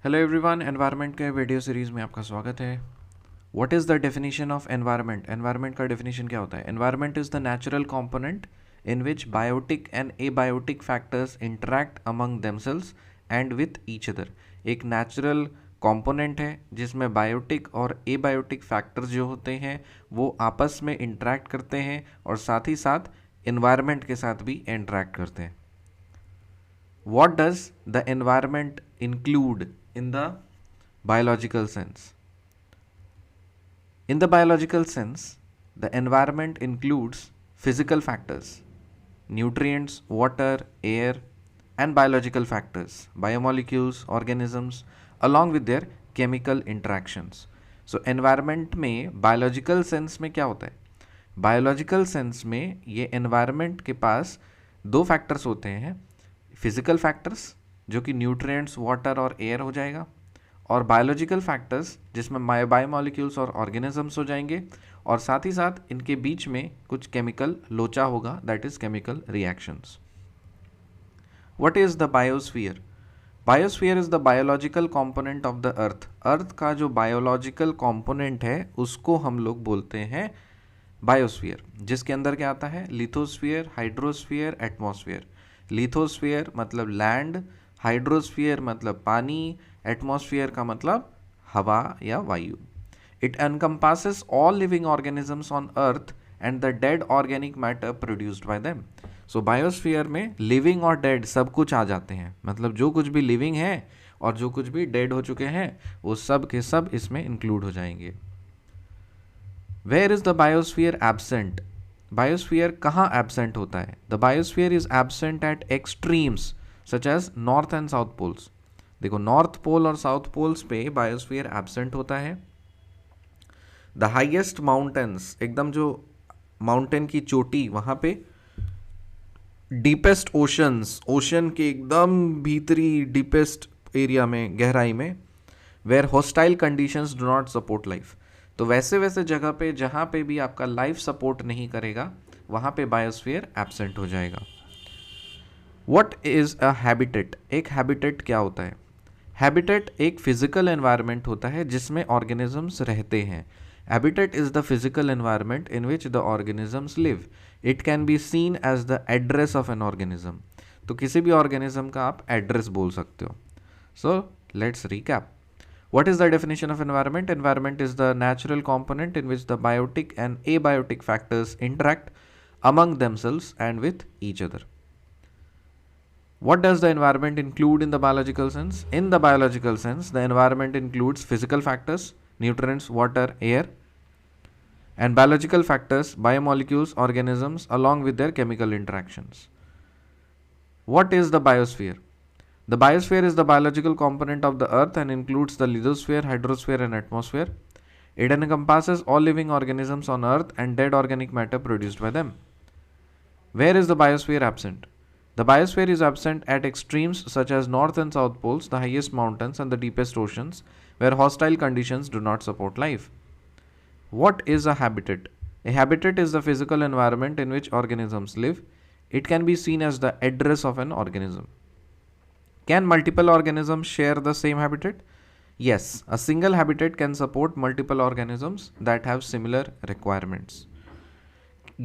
Hello everyone, environment के video series में आपका स्वागत है। What is the definition of environment? Environment का डेफिनेशन क्या होता है? Environment is the natural component in which biotic and abiotic factors interact among themselves and with each other. एक नेचुरल कंपोनेंट है जिसमें बायोटिक और एबायोटिक फैक्टर्स जो होते हैं वो आपस में इंटरैक्ट करते हैं और साथ ही साथ इन्वायरमेंट के साथ भी इंटरैक्ट करते हैं। What does the environment include in the biological sense? In the biological sense, the environment includes physical factors, nutrients, water, air, and biological factors, biomolecules, organisms, along with their chemical interactions. So, environment में biological sense में क्या होता है? Biological sense में ये environment के पास दो factors होते हैं। फिजिकल फैक्टर्स जो कि न्यूट्रिएंट्स, वाटर और एयर हो जाएगा, और बायोलॉजिकल फैक्टर्स जिसमें बायोमॉलिक्यूल्स और ऑर्गेनिजम्स हो जाएंगे, और साथ ही साथ इनके बीच में कुछ केमिकल लोचा होगा, that is chemical reactions. What is the biosphere? Biosphere is the biological component of the earth. Earth का जो बायोलॉजिकल कंपोनेंट है उसको हम लोग बोलते हैं बायोस्फीयर, जिसके अंदर क्या आता है? Lithosphere, hydrosphere, atmosphere. लिथोस्फीयर मतलब लैंड, हाइड्रोस्फीयर मतलब पानी, एटमॉस्फेयर का मतलब हवा या वायु। It encompasses all living organisms on earth and the dead organic matter produced by them. So biosphere में लिविंग और डेड सब कुछ आ जाते हैं, मतलब जो कुछ भी लिविंग है और जो कुछ भी डेड हो चुके हैं वो सब के सब इसमें इंक्लूड हो जाएंगे। Where is the biosphere absent? Biosphere कहाँ एब्सेंट होता है? The biosphere is absent at extremes such as north and south poles. देखो, नॉर्थ पोल और साउथ पोल्स पे बायोस्फीयर एब्सेंट होता है। द हाईएस्ट माउंटेन्स, एकदम जो माउंटेन की चोटी वहाँ पे, डीपेस्ट ओशंस, ओशन के एकदम भीतरी डीपेस्ट एरिया में, गहराई में, where hostile conditions do not support life. तो वैसे वैसे जगह पे जहाँ पे भी आपका लाइफ सपोर्ट नहीं करेगा वहाँ पे बायोस्फीयर एब्सेंट हो जाएगा। What is a habitat? एक हैबिटेट क्या होता है? हैबिटेट एक फिजिकल एनवायरनमेंट होता है जिसमें ऑर्गेनिजम्स रहते हैं। Habitat is the physical environment in which the organisms live. It can be seen as the address of an organism. तो किसी भी ऑर्गेनिज्म का आप एड्रेस बोल सकते हो। सो let's recap. What is the definition of environment? Environment is the natural component in which the biotic and abiotic factors interact among themselves and with each other. What does the environment include in the biological sense? In the biological sense, the environment includes physical factors, nutrients, water, air, and biological factors, biomolecules, organisms, along with their chemical interactions. What is the biosphere? The biosphere is the biological component of the earth and includes the lithosphere, hydrosphere, and atmosphere. It encompasses all living organisms on earth and dead organic matter produced by them. Where is the biosphere absent? The biosphere is absent at extremes such as north and south poles, the highest mountains, and the deepest oceans, where hostile conditions do not support life. What is a habitat? A habitat is the physical environment in which organisms live. It can be seen as the address of an organism. Can multiple organisms share the same habitat? Yes, a single habitat can support multiple organisms that have similar requirements.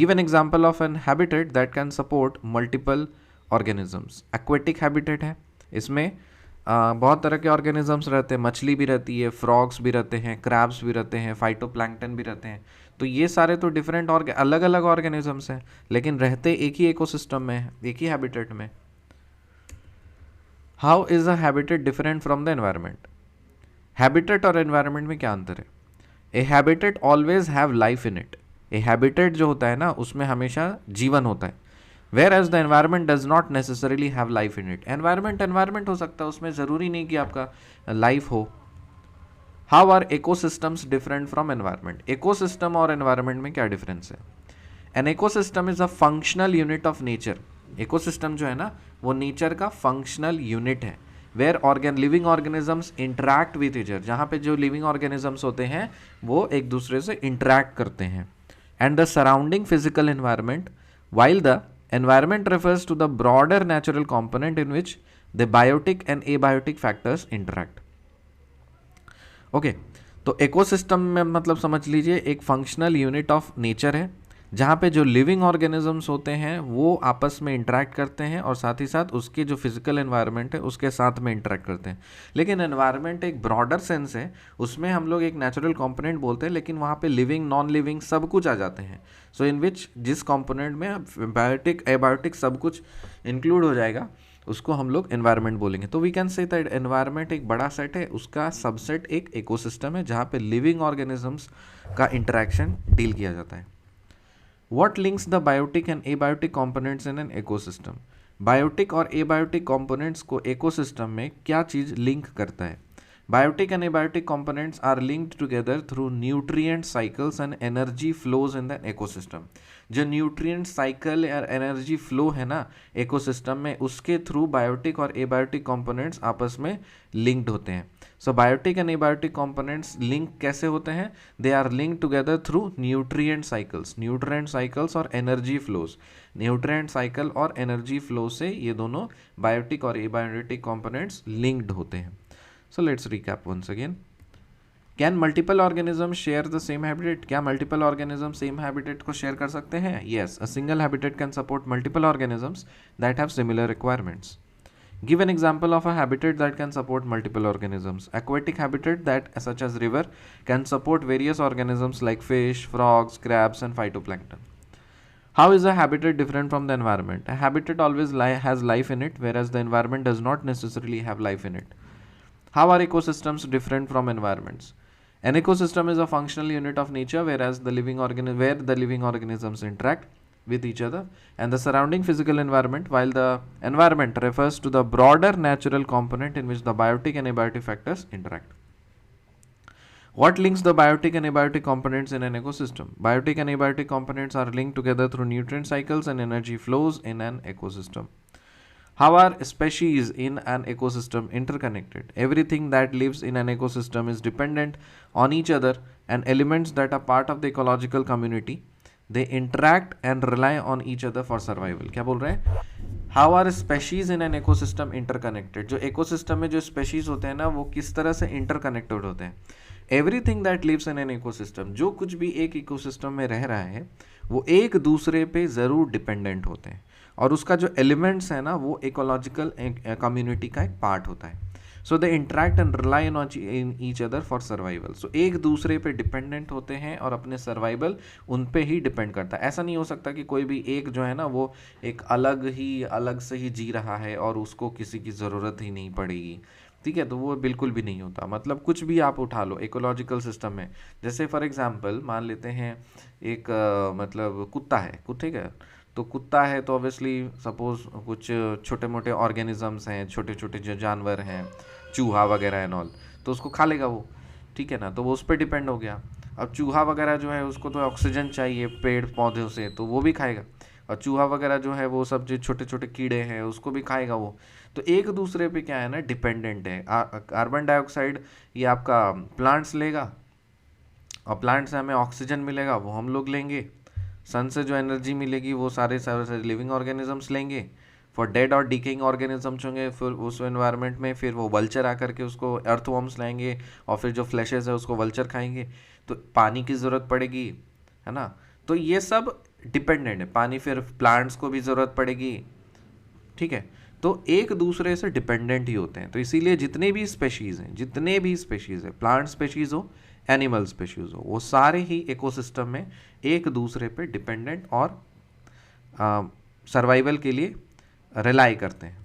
Give an example of an habitat that can support multiple organisms. Aquatic habitat है, इसमें बहुत तरह के organisms रहते हैं, मछली भी रहती है, फ्रॉग्स भी रहते हैं, क्रैब्स भी रहते हैं, फाइटोप्लैंक्टन भी रहते हैं। तो ये सारे तो डिफरेंट और अलग अलग ऑर्गेनिजम्स हैं, लेकिन रहते एक ही इकोसिस्टम में, एक ही हैबिटेट में। How is a habitat different from the environment? Habitat और एनवायरनमेंट में क्या अंतर है? A habitat always have life in it. A habitat जो होता है ना, उसमें हमेशा जीवन होता है, whereas the environment does not necessarily have life in it. Environment हो सकता है, उसमें ज़रूरी नहीं कि आपका लाइफ हो। How are ecosystems different from environment? Ecosystem और एनवायरनमेंट में क्या डिफरेंस है? An ecosystem is a functional unit of nature. Ecosystem जो है ना, वो नेचर का फंक्शनल यूनिट है, where living organisms interact with each other, जहाँ पे जो लिविंग ऑर्गेनिजम्स होते हैं वो एक दूसरे से इंटरैक्ट करते हैं, and the surrounding physical environment, while the environment refers to the broader natural component in which the biotic and abiotic factors interact. Okay, तो इकोसिस्टम में मतलब समझ लीजिए एक फंक्शनल यूनिट ऑफ नेचर है जहाँ पे जो लिविंग ऑर्गेनिजम्स होते हैं वो आपस में इंटरेक्ट करते हैं और साथ ही साथ उसके जो फिजिकल एनवायरनमेंट है उसके साथ में इंटरेक्ट करते हैं। लेकिन एनवायरनमेंट एक ब्रॉडर सेंस है, उसमें हम लोग एक नेचुरल कंपोनेंट बोलते हैं, लेकिन वहाँ पे लिविंग नॉन लिविंग सब कुछ आ जाते हैं। सो इन विच जिस कंपोनेंट में बायोटिक एबायोटिक सब कुछ इंक्लूड हो जाएगा उसको हम लोग एनवायरनमेंट बोलेंगे। तो we can say that environment एक बड़ा सेट है, उसका सबसेट एक इकोसिस्टम है जहाँ पे लिविंग ऑर्गेनिजम्स का इंटरेक्शन डील किया जाता है। What links the biotic and abiotic components in an ecosystem? Biotic और एबायोटिक कंपोनेंट्स को इकोसिस्टम में क्या चीज़ लिंक करता है? Biotic and abiotic components are linked together through nutrient cycles and energy flows in the ecosystem. जो nutrient cycle या energy flow है ना इकोसिस्टम में, उसके थ्रू बायोटिक और एबायोटिक कंपोनेंट्स आपस में लिंक्ड होते हैं। So biotic and abiotic components link कैसे होते हैं? They are link together through nutrient cycles और एनर्जी फ्लोज। न्यूट्रिएंट साइकिल और एनर्जी फ्लो से ये दोनों बायोटिक और एबायोटिक कंपोनेंट्स लिंक्ड होते हैं। So let's recap once again. Can multiple organism share the same habitat? क्या मल्टीपल ऑर्गेनिज्म सेम हैबिटेट को शेयर कर सकते हैं? Yes, a single habitat can support multiple organisms that have similar requirements. Give an example of a habitat that can support multiple organisms. Aquatic habitat that, such as river, can support various organisms like fish, frogs, crabs, and phytoplankton. How is a habitat different from the environment? A habitat always has life in it, whereas the environment does not necessarily have life in it. How are ecosystems different from environments? An ecosystem is a functional unit of nature, where the living organisms interact with each other and the surrounding physical environment, while the environment refers to the broader natural component in which the biotic and abiotic factors interact. What links the biotic and abiotic components in an ecosystem? Biotic and abiotic components are linked together through nutrient cycles and energy flows in an ecosystem. How are species in an ecosystem interconnected? Everything that lives in an ecosystem is dependent on each other, and elements that are part of the ecological community they interact and rely on each other for survival. क्या बोल रहे हैं? How are species in an ecosystem interconnected? जो ecosystem में जो species होते हैं ना वो किस तरह से interconnected होते हैं? Everything that lives in an ecosystem, जो कुछ भी एक ecosystem में रह रहा है वो एक दूसरे पे ज़रूर डिपेंडेंट होते हैं और उसका जो एलिमेंट्स है ना वो इकोलॉजिकल कम्युनिटी का एक पार्ट होता है। So they interact and rely in each other for survival. So एक दूसरे पे डिपेंडेंट होते हैं और अपने सर्वाइवल उन पे ही डिपेंड करता है। ऐसा नहीं हो सकता कि कोई भी एक जो है ना वो एक अलग से ही जी रहा है और उसको किसी की ज़रूरत ही नहीं पड़ेगी, ठीक है, तो वो बिल्कुल भी नहीं होता। मतलब कुछ भी आप उठा लो इकोलॉजिकल सिस्टम में, जैसे फॉर एग्जांपल मान लेते हैं एक मतलब कुत्ता है, ठीक है, तो कुत्ता है तो ऑब्वियसली सपोज कुछ छोटे मोटे ऑर्गेनिजम्स हैं, छोटे छोटे जो जानवर हैं, चूहा वगैरह एंड ऑल, तो उसको खा लेगा वो, ठीक है ना, तो वो उस पर डिपेंड हो गया। अब चूहा वगैरह जो है उसको तो ऑक्सीजन चाहिए पेड़ पौधों से, तो वो भी खाएगा, और चूहा वगैरह जो है वो सब जो छोटे छोटे कीड़े हैं उसको भी खाएगा वो। तो एक दूसरे पे क्या है ना डिपेंडेंट है। कार्बन डाइऑक्साइड ये आपका प्लांट्स लेगा और प्लांट से हमें ऑक्सीजन मिलेगा वो हम लोग लेंगे, सन से जो एनर्जी मिलेगी वो सारे लिविंग ऑर्गेनिजम्स लेंगे। फॉर डेड और डिकेइंग ऑर्गेनिजम्स होंगे फिर उस एनवायरनमेंट में, फिर वो वल्चर आकर के उसको अर्थवॉर्म्स लाएंगे और फिर जो फ्लैशेस है उसको वल्चर खाएंगे, तो पानी की ज़रूरत पड़ेगी, है ना, तो ये सब डिपेंडेंट है। पानी फिर प्लांट्स को भी ज़रूरत पड़ेगी, ठीक है, तो एक दूसरे से डिपेंडेंट ही होते हैं। तो इसीलिए जितने भी स्पेशीज़ हैं प्लांट स्पेशीज़ हो एनिमल स्पेशीज़ हो, वो सारे ही इकोसिस्टम में एक दूसरे पे डिपेंडेंट और सर्वाइवल के लिए रिलाई करते हैं।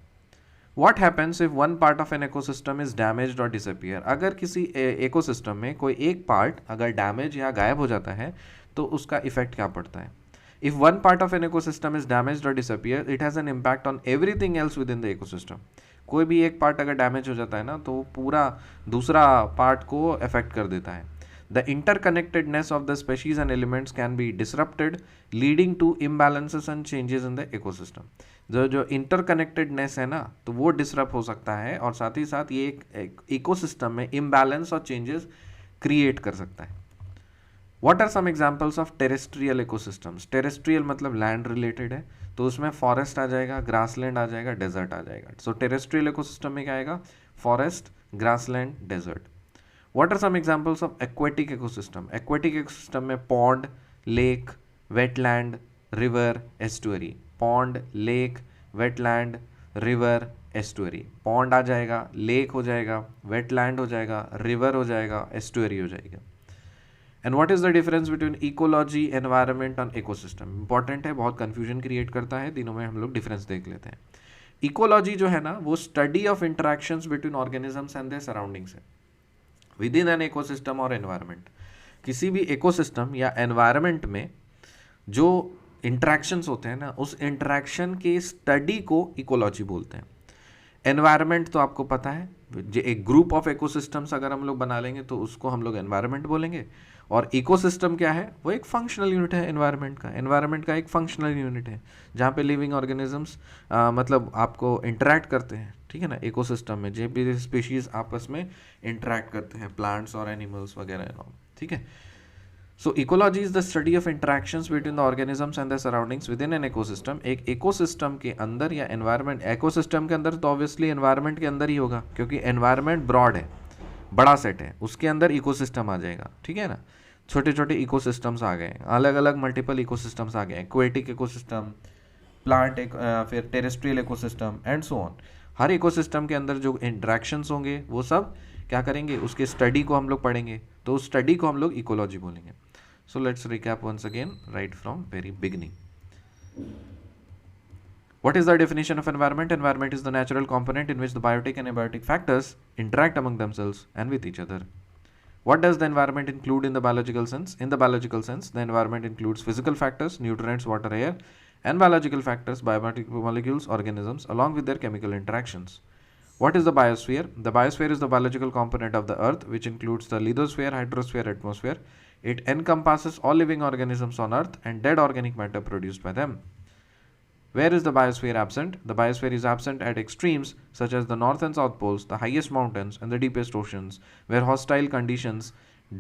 What happens if one part of an ecosystem is damaged or disappear? अगर किसी इकोसिस्टम में कोई एक पार्ट अगर डैमेज या गायब हो जाता है तो उसका इफेक्ट क्या पड़ता है? If one part of an ecosystem is damaged or disappear, it has an impact on everything else within the ecosystem. कोई भी एक पार्ट अगर डैमेज हो जाता है ना तो पूरा दूसरा पार्ट को अफेक्ट कर देता है। The interconnectedness of the species and elements can be disrupted, leading to imbalances and changes in the ecosystem. जो इंटरकनेक्टेडनेस है ना तो वो डिसरप्ट हो सकता है और साथ ही साथ ये एक इकोसिस्टम में इम्बैलेंस और चेंजेस क्रिएट कर सकता है। What are some examples of terrestrial ecosystems? Terrestrial मतलब लैंड रिलेटेड है, तो उसमें फॉरेस्ट आ जाएगा, ग्रासलैंड आ जाएगा, डेजर्ट आ जाएगा। सो टेरेस्ट्रियल इकोसिस्टम में क्या आएगा? Forest, grassland, desert. What are some examples of aquatic ecosystem? Aquatic ecosystem में pond, lake, wetland, river, estuary. Pond, lake, wetland, river, estuary. Pond आ जाएगा, lake हो जाएगा, wetland हो जाएगा, river हो जाएगा, estuary हो जाएगा. And what is the difference between ecology, environment और इकोसिस्टम? इंपॉर्टेंट है, बहुत कंफ्यूजन क्रिएट करता है, तीनों में हम लोग डिफरेंस देख लेते हैं. इकोलॉजी जो है ना, वो study of interactions between organisms and there surroundings है विद इन एन इकोसिस्टम और एनवायरनमेंट. किसी भी इकोसिस्टम या एनवायरनमेंट में जो इंटरेक्शंस होते हैं ना, उस इंटरेक्शन के स्टडी को इकोलॉजी बोलते हैं. एनवायरनमेंट तो आपको पता है, जो एक ग्रुप ऑफ इकोसिस्टम्स अगर हम लोग बना लेंगे तो उसको हम लोग एनवायरनमेंट बोलेंगे. और इकोसिस्टम क्या है? वो एक फंक्शनल यूनिट है एनवायरनमेंट का. एनवायरनमेंट का एक फंक्शनल यूनिट है जहाँ पे लिविंग ऑर्गेनिजम्स मतलब आपको इंटरेक्ट करते हैं, ठीक है ना, इकोसिस्टम में जो भी स्पीशीज आपस में इंटरेक्ट करते हैं, प्लांट्स और एनिमल्स वगैरह, ठीक है. So ecology is the study of interactions between the organisms and their surroundings within an ecosystem. एक ecosystem के अंदर या environment, ecosystem के अंदर तो obviously environment के अंदर ही होगा, क्योंकि environment broad है, बड़ा सेट है, उसके अंदर ecosystem आ जाएगा, ठीक है ना. छोटे छोटे ecosystems आ गए, अलग अलग multiple ecosystems आ गए, aquatic ecosystem, plant फिर terrestrial ecosystem and so on. Her ecosystem के अंदर जो interactions होंगे वो सब क्या करेंगे, उसके स्टडी को हम लोग पढ़ेंगे, तो उस स्टडी को हम लोग इकोलॉजी बोलेंगे. So let's recap once again right from very beginning. What is the definition of environment? Environment is the natural component in which the biotic and abiotic factors interact among themselves and with each other. What does the environment include in the biological sense? In the biological sense, the environment includes physical factors, nutrients, water, air, and biological factors, biotic molecules, organisms, along with their chemical interactions. What is the biosphere? The biosphere is the biological component of the earth, which includes the lithosphere, hydrosphere, atmosphere. It encompasses all living organisms on earth and dead organic matter produced by them. Where is the biosphere absent? The biosphere is absent at extremes such as the north and south poles, the highest mountains, and the deepest oceans, where hostile conditions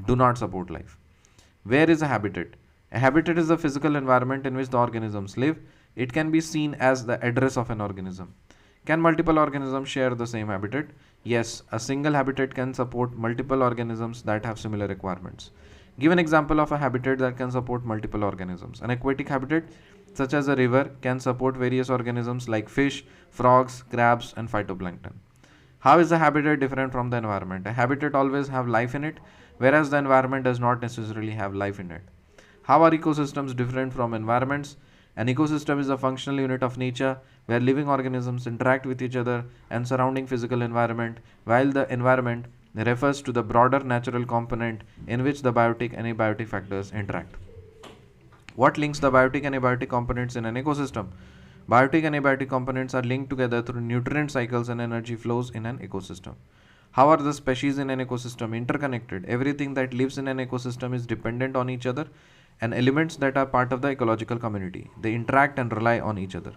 do not support life. Where is a habitat? A habitat is the physical environment in which the organisms live. It can be seen as the address of an organism. Can multiple organisms share the same habitat? Yes, a single habitat can support multiple organisms that have similar requirements. Give an example of a habitat that can support multiple organisms. An aquatic habitat, such as a river, can support various organisms like fish, frogs, crabs, and phytoplankton. How is the habitat different from the environment? A habitat always have life in it, whereas the environment does not necessarily have life in it. How are ecosystems different from environments? An ecosystem is a functional unit of nature where living organisms interact with each other and surrounding physical environment, while the environment refers to the broader natural component in which the biotic and abiotic factors interact. What links the biotic and abiotic components in an ecosystem? Biotic and abiotic components are linked together through nutrient cycles and energy flows in an ecosystem. How are the species in an ecosystem interconnected? Everything that lives in an ecosystem is dependent on each other and elements that are part of the ecological community. They interact and rely on each other.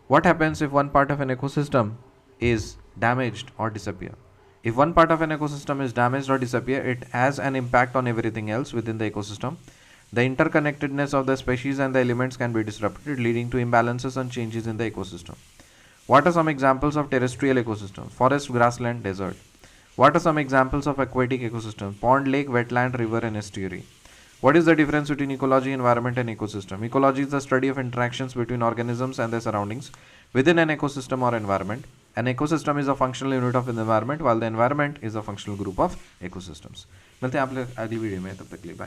What happens if one part of an ecosystem is damaged or disappear? If one part of an ecosystem is damaged or disappear, it has an impact on everything else within the ecosystem. The interconnectedness of the species and the elements can be disrupted, leading to imbalances and changes in the ecosystem. What are some examples of terrestrial ecosystems? Forest, grassland, desert. What are some examples of aquatic ecosystems? Pond, lake, wetland, river, and estuary. What is the difference between ecology, environment, and ecosystem? Ecology is the study of interactions between organisms and their surroundings within an ecosystem or environment. An ecosystem is a functional unit of an environment, while the environment is a functional group of ecosystems. मिलते हैं आप लोग अगली video में, तब तक के लिए बाय.